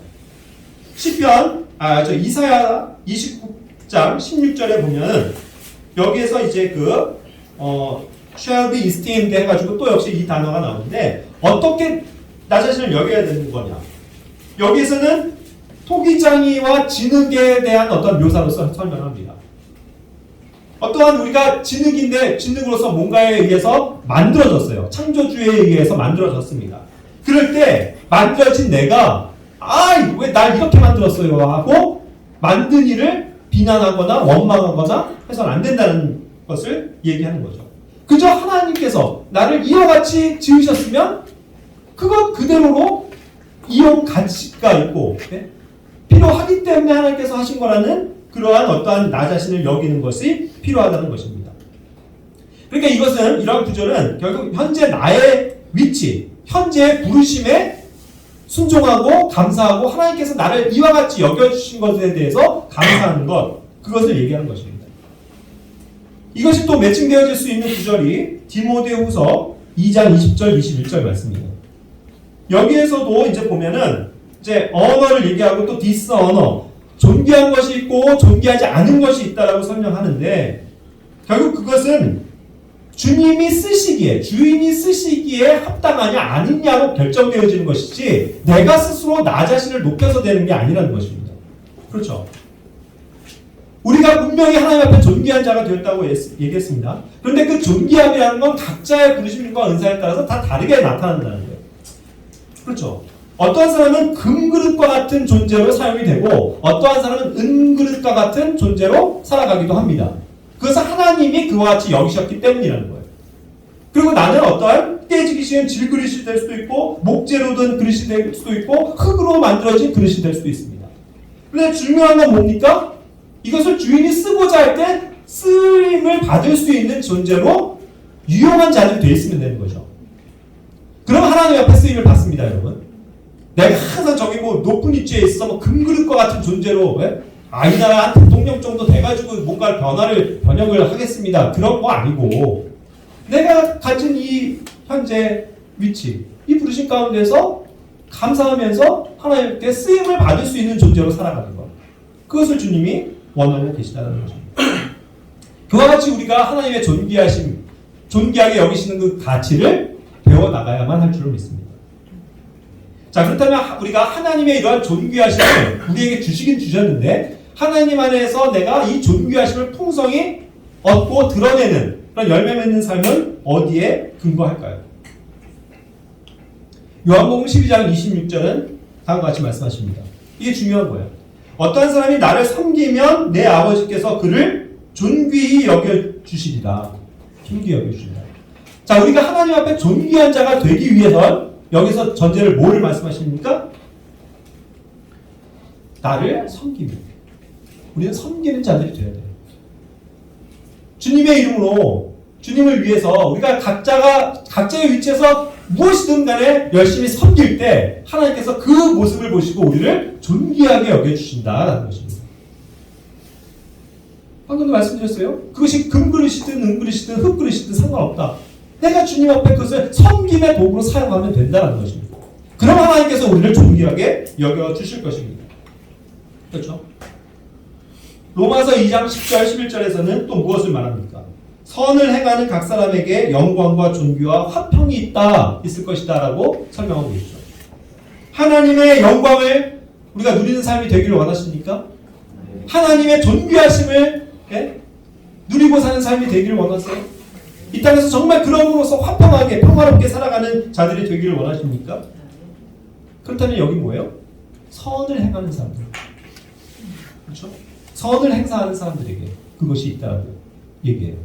이사야 29장 16절에 보면 여기에서 이제 shall be esteemed 해가지고 또 역시 이 단어가 나오는데 어떻게 나 자신을 여겨야 되는 거냐? 여기에서는 토기장이와 진흙에 대한 어떤 묘사로서 설명합니다. 어떠한 우리가 진흙인데 진흙으로서 뭔가에 의해서 만들어졌어요. 창조주에 의해서 만들어졌습니다. 그럴 때 만들어진 내가 왜 날 이렇게 만들었어요 하고 만든 일을 비난하거나 원망하거나 해서는 안 된다는 것을 얘기하는 거죠. 그저 하나님께서 나를 이와 같이 지으셨으면 그것 그대로로 이용 가치가 있고 필요하기 때문에 하나님께서 하신 거라는 그러한 어떠한 나 자신을 여기는 것이 필요하다는 것입니다. 그러니까 이러한 구절은 결국 현재 나의 위치, 현재의 부르심에 순종하고 감사하고 하나님께서 나를 이와 같이 여겨주신 것에 대해서 감사하는 것, 그것을 얘기하는 것입니다. 이것이 또 매칭되어질 수 있는 구절이 디모데후서 2장 20절 21절 말씀이에요. 여기에서도 이제 보면은 이제 언어를 얘기하고 또 디스언어, 존귀한 것이 있고 존귀하지 않은 것이 있다라고 설명하는데 결국 그것은 주인이 쓰시기에 합당하냐 아니냐로 결정되어지는 것이지 내가 스스로 나 자신을 높여서 되는 게 아니라는 것입니다. 그렇죠? 우리가 분명히 하나님 앞에 존귀한 자가 되었다고 얘기했습니다. 그런데 그 존귀함이라는 건 각자의 부르심과 은사에 따라서 다 다르게 나타난다는 거예요. 그렇죠? 어떠한 사람은 금그릇과 같은 존재로 사용이 되고 어떠한 사람은 은그릇과 같은 존재로 살아가기도 합니다. 그것은 하나님이 그와 같이 여기셨기 때문이라는 거예요. 그리고 나는 어떠한 깨지기 쉬운 질그릇이 될 수도 있고 목재로 된 그릇이 될 수도 있고 흙으로 만들어진 그릇이 될 수도 있습니다. 그런데 중요한 건 뭡니까? 이것을 주인이 쓰고자 할 때 쓰임을 받을 수 있는 존재로 유용한 자들이 되어 있으면 되는 거죠. 그럼 하나님 앞에 쓰임을 받습니다, 여러분. 내가 항상 저기 높은 위치에 있어 금그릇과 같은 존재로 이 나라 한 대통령 정도 돼가지고 뭔가 번역을 하겠습니다. 그런 거 아니고 내가 가진 이 현재 위치, 이 부르심 가운데서 감사하면서 하나님께 쓰임을 받을 수 있는 존재로 살아가는 것. 그것을 주님이 원하고 계시다는 거죠. 그와 같이 우리가 하나님의 존귀하게 여기시는 그 가치를 배워나가야만 할 줄을 믿습니다. 자, 그렇다면 우리가 하나님의 이러한 존귀하심을 우리에게 주시긴 주셨는데 하나님 안에서 내가 이 존귀하심을 풍성히 얻고 드러내는 그런 열매 맺는 삶은 어디에 근거할까요? 요한복음 12장 26절은 다음과 같이 말씀하십니다. 이게 중요한 거예요. 어떠한 사람이 나를 섬기면 내 아버지께서 그를 존귀히 여겨주시리라. 존귀히 여겨주시리라. 자, 우리가 하나님 앞에 존귀한 자가 되기 위해선 여기서 전제를 뭐를 말씀하십니까? 나를 섬기면. 우리는 섬기는 자들이 되어야 돼요. 주님의 이름으로 주님을 위해서 우리가 각자의 위치에서 무엇이든 간에 열심히 섬길 때 하나님께서 그 모습을 보시고 우리를 존귀하게 여겨주신다라는 것입니다. 방금도 말씀드렸어요. 그것이 금그릇이든 은그릇이든 흙그릇이든 상관없다. 내가 주님 앞에 그것을 섬김의 도구로 사용하면 된다는 것입니다. 그럼 하나님께서 우리를 존귀하게 여겨주실 것입니다. 그렇죠? 로마서 2장 10절 11절에서는 또 무엇을 말합니까? 선을 행하는 각 사람에게 영광과 존귀와 화평이 있을 것이다 라고 설명하고 계시죠. 하나님의 영광을 우리가 누리는 삶이 되기를 원하십니까? 하나님의 존귀하심을 누리고 사는 삶이 되기를 원하세요? 이 땅에서 정말 그럼으로써 화평하게 평화롭게 살아가는 자들이 되기를 원하십니까? 그렇다면 여기 뭐예요? 선을 행하는 사람들. 그렇죠? 선을 행사하는 사람들에게 그것이 있다고 얘기해요.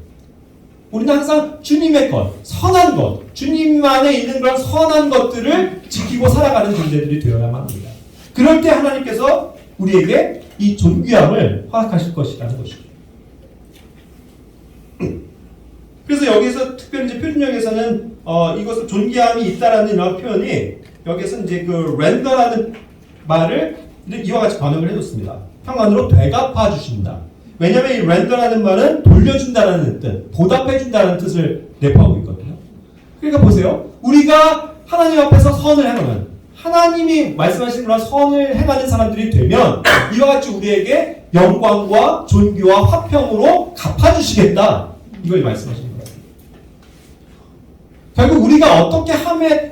우리는 항상 주님의 것, 선한 것, 주님 안에 있는 그런 선한 것들을 지키고 살아가는 존재들이 되어야만 합니다. 그럴 때 하나님께서 우리에게 이 존귀함을 허락하실 것이라는 것이죠. 그래서 여기서 특별히 이제 표준역에서는 이것을 존귀함이 있다라는 이런 표현이 여기서 이제 그 렌더라는 말을 이와 같이 번역을 해줬습니다. 평안으로 되갚아 주신다. 왜냐하면 이 렌더라는 말은 돌려준다는 뜻, 보답해준다는 뜻을 내포하고 있거든요. 그러니까 보세요. 우리가 하나님 앞에서 선을 행하면 하나님이 말씀하신 그런 선을 행하는 사람들이 되면 이와 같이 우리에게 영광과 존귀와 화평으로 갚아주시겠다. 이걸 말씀하시는 거예요. 결국 우리가 어떻게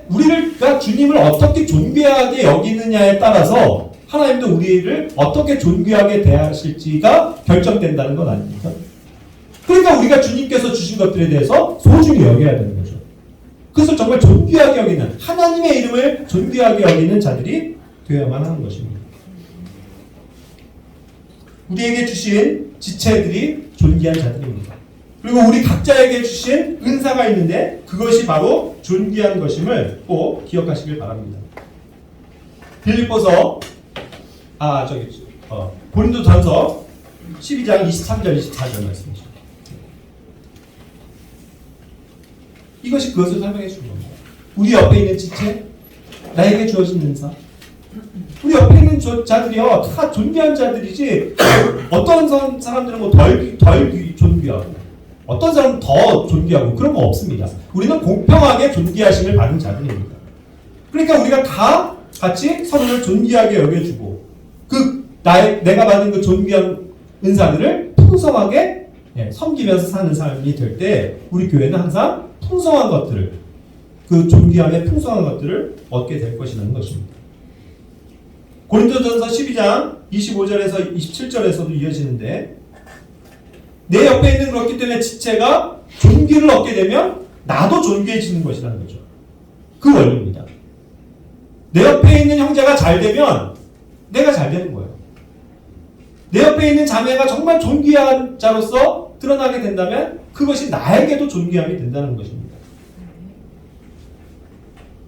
우리가 주님을 어떻게 존귀하게 여기느냐에 따라서 하나님도 우리를 어떻게 존귀하게 대하실지가 결정된다는 건 아닙니까? 그러니까 우리가 주님께서 주신 것들에 대해서 소중히 여겨야 되는 거죠. 그것을 정말 존귀하게 여기는, 하나님의 이름을 존귀하게 여기는 자들이 되어야만 하는 것입니다. 우리에게 주신 지체들이 존귀한 자들입니다. 그리고 우리 각자에게 주신 은사가 있는데 그것이 바로 존귀한 것임을 꼭 기억하시길 바랍니다. 빌립보서 고린도전서 12장 23절 24절 말씀이죠. 이것이 그것을 설명해 주는 겁니다. 우리 옆에 있는 지체, 나에게 주어진 은사. 우리 옆에 있는 자들이요 다 존귀한 자들이지 어떤 사람들은 뭐 덜 존귀하고 어떤 사람은 더 존귀하고 그런 거 없습니다. 우리는 공평하게 존귀하심을 받은 자들입니다. 그러니까 우리가 다 같이 서로를 존귀하게 여겨주고 내가 받은 그 존귀한 은사들을 풍성하게 섬기면서 사는 삶이 될 때 우리 교회는 항상 풍성한 것들을 그 존귀함의 풍성한 것들을 얻게 될 것이라는 것입니다. 고린도전서 12장 25절에서 27절에서도 이어지는데 내 옆에 있는 그렇기 때문에 지체가 존귀를 얻게 되면 나도 존귀해지는 것이라는 거죠. 그 원리입니다. 내 옆에 있는 형제가 잘 되면 내가 잘 되는 거예요. 내 옆에 있는 자매가 정말 존귀한 자로서 드러나게 된다면 그것이 나에게도 존귀함이 된다는 것입니다.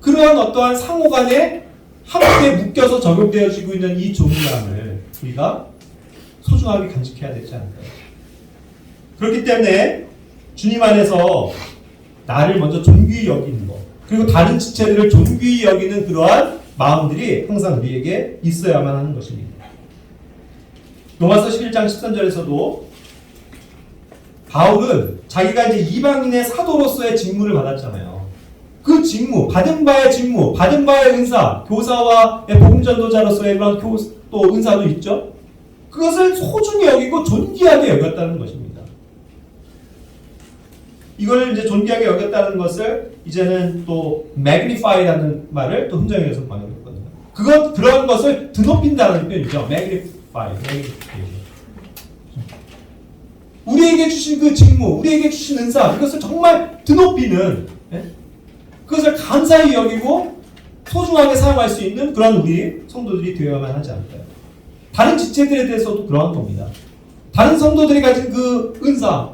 그러한 어떠한 상호간에 함께 묶여서 적용되어지고 있는 이 존귀함을 우리가 소중하게 간직해야 되지 않을까요? 그렇기 때문에 주님 안에서 나를 먼저 존귀히 여기는 것, 그리고 다른 지체들을 존귀히 여기는 그러한 마음들이 항상 우리에게 있어야만 하는 것입니다. 로마서 11장 13절에서도 바울은 자기가 이제 이방인의 사도로서의 직무를 받았잖아요. 그 직무, 받은 바의 직무, 받은 바의 은사, 교사와 복음 전도자로서의 그런 또 은사도 있죠. 그것을 소중히 여기고 존귀하게 여겼다는 것입니다. 이걸 이제 존귀하게 여겼다는 것을 이제는 또 magnify라는 말을 또 흥정에서 번역했거든요. 그런 것을 드높인다는 표현이죠. magnify. 우리에게 주신 그 직무, 우리에게 주신 은사, 이것을 정말 드높이는, 그것을 감사히 여기고 소중하게 사용할 수 있는 그런 우리 성도들이 되어야만 하지 않을까요? 다른 지체들에 대해서도 그러한 겁니다. 다른 성도들이 가진 그 은사,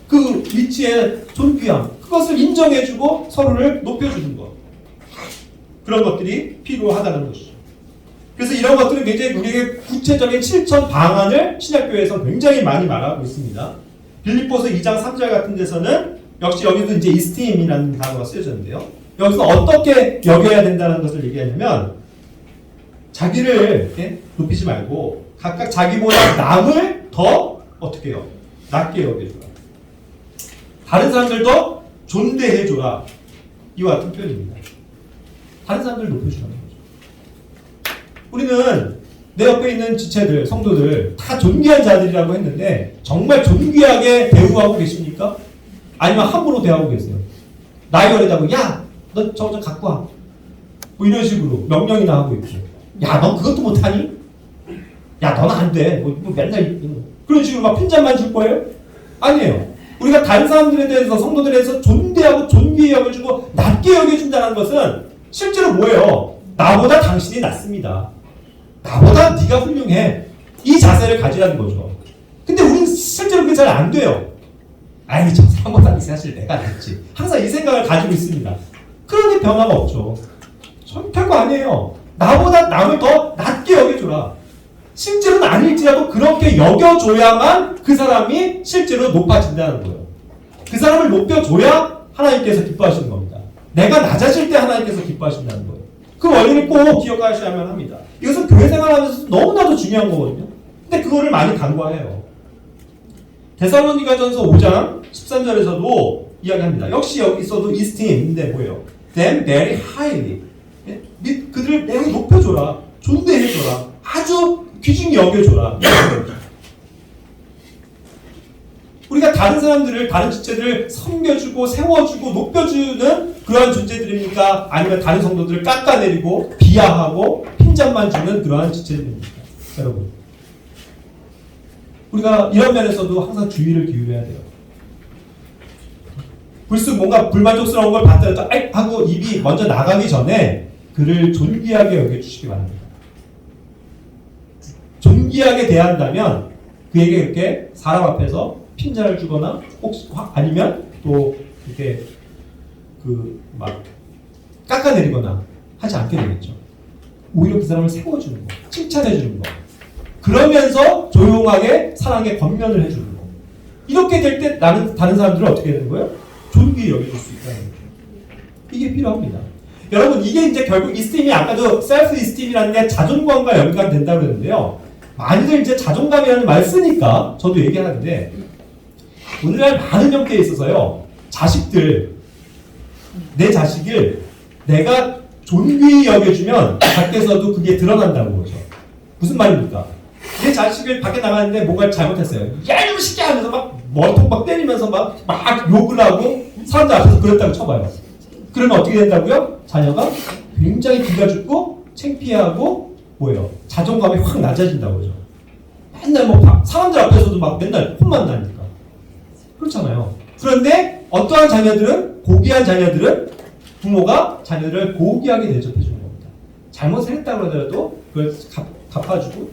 그 위치의 존귀함, 그것을 인정해주고 서로를 높여주는 것. 그런 것들이 필요하다는 것이죠. 그래서 이런 것들은 굉장히 우리에게 구체적인 실천 방안을 신약교회에서 굉장히 많이 말하고 있습니다. 빌립보서 2장 3절 같은 데서는 역시 여기도 이제 이스팀이라는 단어가 쓰여졌는데요. 여기서 어떻게 여겨야 된다는 것을 얘기하냐면 자기를 높이지 말고 각각 자기보다 남을 더 어떻게 해요? 낮게 여겨줘라. 다른 사람들도 존대해줘라. 이와 같은 표현입니다. 다른 사람들을 높여주라는 거죠. 우리는 내 옆에 있는 지체들, 성도들 다 존귀한 자들이라고 했는데 정말 존귀하게 대우하고 계십니까? 아니면 함부로 대하고 계세요? 나이 어리다고 야! 너 저거 갖고 와. 뭐 이런 식으로 명령이나 하고 있고 야, 너 그것도 못하니? 야, 너는 안 돼. 뭐 맨날 그런 식으로 막 핀잔만 줄 거예요? 아니에요. 우리가 다른 사람들에 대해서 성도들에 대해서 존대하고 존귀히 여겨주고 낮게 여겨준다는 것은 실제로 뭐예요? 나보다 당신이 낫습니다. 나보다 네가 훌륭해. 이 자세를 가지라는 거죠. 근데 우리는 실제로 그게 잘 안 돼요. 아니, 저 사람보다 사실 내가 낫지. 항상 이 생각을 가지고 있습니다. 그러니 변화가 없죠. 별거 아니에요. 나보다 남을 더 낮게 여겨줘라. 실제로는 아닐지라도 그렇게 여겨줘야만 그 사람이 실제로 높아진다는 거예요. 그 사람을 높여줘야 하나님께서 기뻐하시는 겁니다. 내가 낮아질 때 하나님께서 기뻐하신다는 거예요. 그 원리를 꼭 기억하셔야만 합니다. 이것은 교회 생활하면서 너무나도 중요한 거거든요. 근데 그거를 많이 간과해요. 데살로니가전서 5장 13절에서도 이야기합니다. 역시 여기서도 이스팀인데 뭐예요? Them very highly. 그들을 내가 높여줘라. 존대해줘라. 아주 귀중히 여겨줘라. 우리가 다른 사람들을, 다른 지체들을 섬겨주고 세워주고 높여주는 그러한 존재들입니까? 아니면 다른 성도들을 깎아내리고 비하하고 핀잔만 주는 그러한 지체들입니까? 여러분, 우리가 이런 면에서도 항상 주의를 기울여야 돼요. 불쑥 뭔가 불만족스러운 걸 봤더라도 하고 입이 먼저 나가기 전에 그를 존귀하게 여겨주시기 바랍니다. 존귀하게 대한다면 그에게 이렇게 사람 앞에서 핀잔을 주거나 혹시 아니면 또 이렇게 막 깎아내리거나 하지 않게 되겠죠. 오히려 그 사람을 세워주는 거, 칭찬해주는 거, 그러면서 조용하게 사랑의 권면을 해주는 거. 이렇게 될 때 나는 다른 사람들을 어떻게 되는 거예요? 존귀히 여겨줄 수 있다는 거죠. 이게 필요합니다. 여러분, 이게 이제 결국 이스팀이 아까도 셀프 이스팀이라는 게 자존감과 연관된다고 그랬는데요. 많이들 이제 자존감이라는 말 쓰니까 저도 얘기하는데 오늘날 많은 형태에 있어서요, 자식들, 내 자식을 내가 존귀히 여겨주면 밖에서도 그게 드러난다는 거죠. 무슨 말입니까? 내 자식을 밖에 나가는데 뭔가 잘못했어요. 야, 이놈 새끼야! 하면서 막 머리통 막 때리면서 막 욕을 하고 사람들 앞에서 그랬다고 쳐봐요. 그러면 어떻게 된다고요? 자녀가 굉장히 기가 죽고 창피하고 뭐예요? 자존감이 확 낮아진다고 그러죠. 맨날 뭐 사람들 앞에서도 막 맨날 혼만 나니까. 그렇잖아요. 그런데 어떠한 자녀들은, 고귀한 자녀들은 부모가 자녀들을 고귀하게 대접해 주는 겁니다. 잘못을 했다고 하더라도 그걸 갚아주고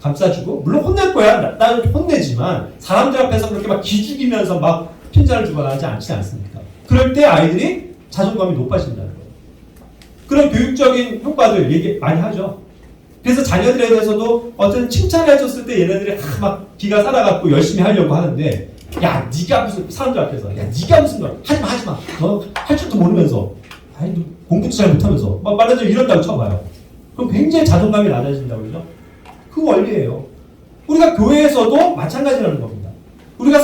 감싸주고, 물론 혼낼 거야. 나는 혼내지만 사람들 앞에서 그렇게 막 기죽이면서 막 핀잔을 주거나 하지 않지 않습니까? 그럴 때 아이들이 자존감이 높아진다는 거예요. 그런 교육적인 효과들 얘기 많이 하죠. 그래서 자녀들에 대해서도 어떤 칭찬해줬을 때 얘네들이 막 기가 살아갖고 열심히 하려고 하는데, 야, 네가 무슨, 사람들 앞에서, 야, 네가 무슨 걸 하지마. 너 할 줄도 모르면서, 아니, 공부도 잘 못하면서 막 말하자면 이런다고 쳐봐요. 그럼 굉장히 자존감이 낮아진다고 그러죠. 그 원리예요. 우리가 교회에서도 마찬가지라는 겁니다. 우리가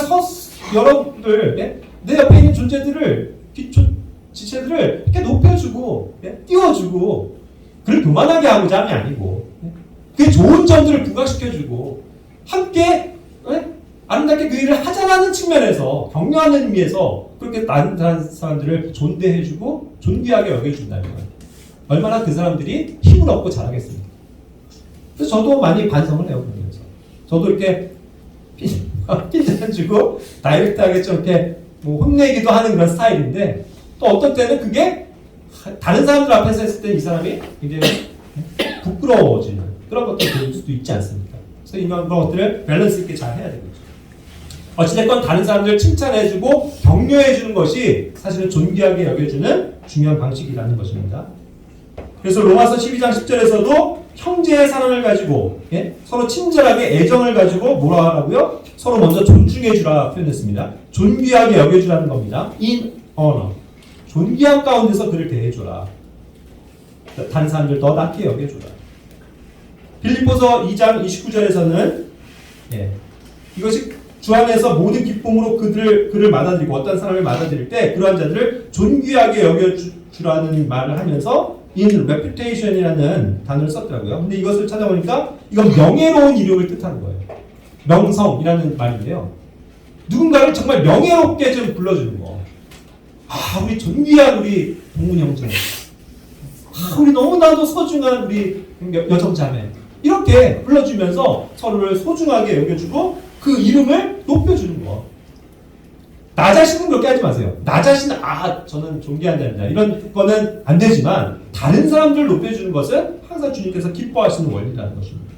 여러분들, 예? 내 옆에 있는 존재들을, 지체들을 이렇게 높여주고, 예? 띄워주고, 그를 교만하게 하고자 함이 아니고, 예? 그의 좋은 점들을 부각시켜주고, 함께, 예? 아름답게 그 일을 하자라는 측면에서, 격려하는 의미에서 그렇게 다른 사람들을 존대해주고, 존귀하게 여겨준다면, 얼마나 그 사람들이 힘을 얻고 자라겠습니까? 그래서 저도 많이 반성을 해요, 그러면서. 저도 이렇게 핀잔 주고 다이렉트하게 좀 이렇게 뭐 혼내기도 하는 그런 스타일인데 또 어떤 때는 그게 다른 사람들 앞에서 했을 때 이 사람이 굉장히 부끄러워지는 그런 것들이 될 수도 있지 않습니까? 그래서 이런 것들을 밸런스 있게 잘 해야 되겠죠. 어찌됐건 다른 사람들 칭찬해주고 격려해주는 것이 사실은 존귀하게 여겨주는 중요한 방식이라는 것입니다. 그래서 로마서 12장 10절에서도 형제의 사랑을 가지고 서로 친절하게 애정을 가지고 뭐라 하라고요? 서로 먼저 존중해 주라 표현했습니다. 존귀하게 여겨주라는 겁니다. in honor. 존귀한 가운데서 그를 대해줘라. 다른 사람들 더 낮게 여겨줘라. 빌립보서 2장 29절에서는 이것이 주 안에서 모든 기쁨으로 그를 받아들이고 어떤 사람을 받아들일 때 그러한 자들을 존귀하게 여겨주라는 말을 하면서 in reputation이라는 단어를 썼더라고요. 근데 이것을 찾아보니까 이건 명예로운 이름을 뜻하는 거예요. 명성이라는 말인데요. 누군가를 정말 명예롭게 좀 불러주는 거. 아, 우리 존귀한 우리 동문 형제. 아, 우리 너무나도 소중한 우리 여정자매. 이렇게 불러주면서 서로를 소중하게 여겨주고 그 이름을 높여주는 거. 나 자신은 그렇게 하지 마세요. 나 자신은 저는 존귀한 자입니다. 이런 거는 안 되지만 다른 사람들을 높여주는 것은 항상 주님께서 기뻐하시는 원리라는 것입니다.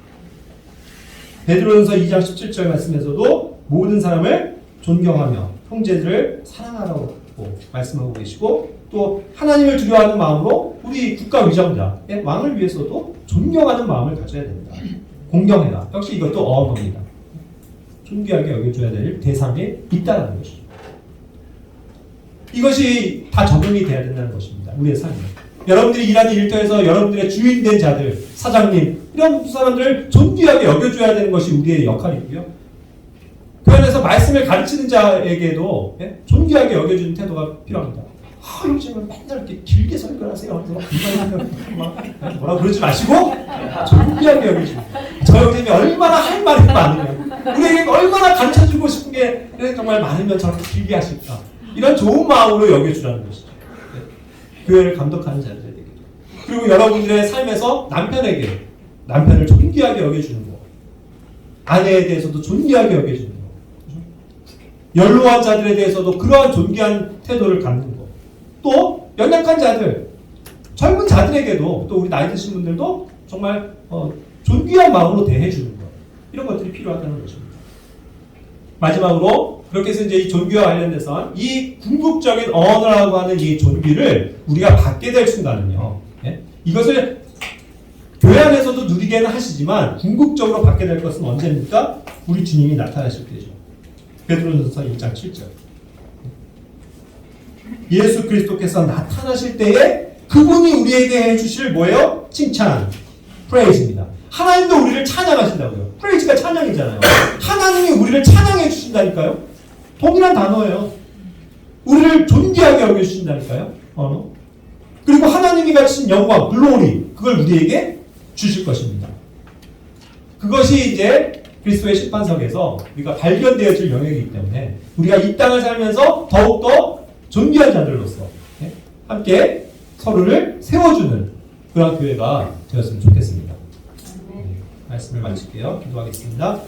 베드로전서 2장 17절 말씀에서도 모든 사람을 존경하며 형제들을 사랑하라고 말씀하고 계시고 또 하나님을 두려워하는 마음으로 우리 국가 위정자, 왕을 위해서도 존경하는 마음을 가져야 됩니다. 공경해라. 역시 이것도 언어입니다. 존귀하게 여겨줘야 될 대상에 있다는 것이죠. 이것이 다 적용이 돼야 된다는 것입니다. 우리의 삶에. 여러분들이 일하는 일터에서 여러분들의 주인된 자들, 사장님, 이런 사람들을 존귀하게 여겨줘야 되는 것이 우리의 역할이고요. 그 안에서 말씀을 가르치는 자에게도 존귀하게 여겨주는 태도가 필요합니다. 요즘은 맨날 이렇게 길게 설교하세요. 뭐라고 그러지 마시고 존귀하게 여겨주고 저 형님이 얼마나 할 말이 많으면 우리에게 얼마나 가르쳐주고 싶은 게 정말 많으면 저렇게 길게 하실까. 이런 좋은 마음으로 여겨주라는 것이죠. 교회를 감독하는 자들이 되겠죠. 그리고 여러분들의 삶에서 남편을 존귀하게 여겨주는 거, 아내에 대해서도 존귀하게 여겨주는 거, 연로한 자들에 대해서도 그러한 존귀한 태도를 갖는 거, 또 연약한 자들, 젊은 자들에게도 또 우리 나이 드신 분들도 정말 존귀한 마음으로 대해주는 거, 이런 것들이 필요하다는 것입니다. 마지막으로 그렇게 해서 이제 이 존귀와 관련돼서 이 궁극적인 언어라고 하는 이 존귀를 우리가 받게 될 순간은요. 이것을 교회 안에서도 누리게는 하시지만 궁극적으로 받게 될 것은 언제입니까? 우리 주님이 나타나실 때죠. 베드로전서 1장 7절. 예수 그리스도께서 나타나실 때에 그분이 우리에게 해주실 뭐예요? 칭찬, 프레이즈입니다. 하나님도 우리를 찬양하신다고요. 프레이즈가 찬양이잖아요. 하나님이 우리를 찬양해 주신다니까요. 동일한 단어예요. 우리를 존귀하게 여겨주신다니까요. 그리고 하나님이 가지신 영광, 글로리, 그걸 우리에게 주실 것입니다. 그것이 이제 그리스도의 심판석에서 우리가 발견되어질 영역이기 때문에 우리가 이 땅을 살면서 더욱더 존귀한 자들로서 함께 서로를 세워주는 그런 교회가 되었으면 좋겠습니다. 말씀을 마칠게요. 기도하겠습니다.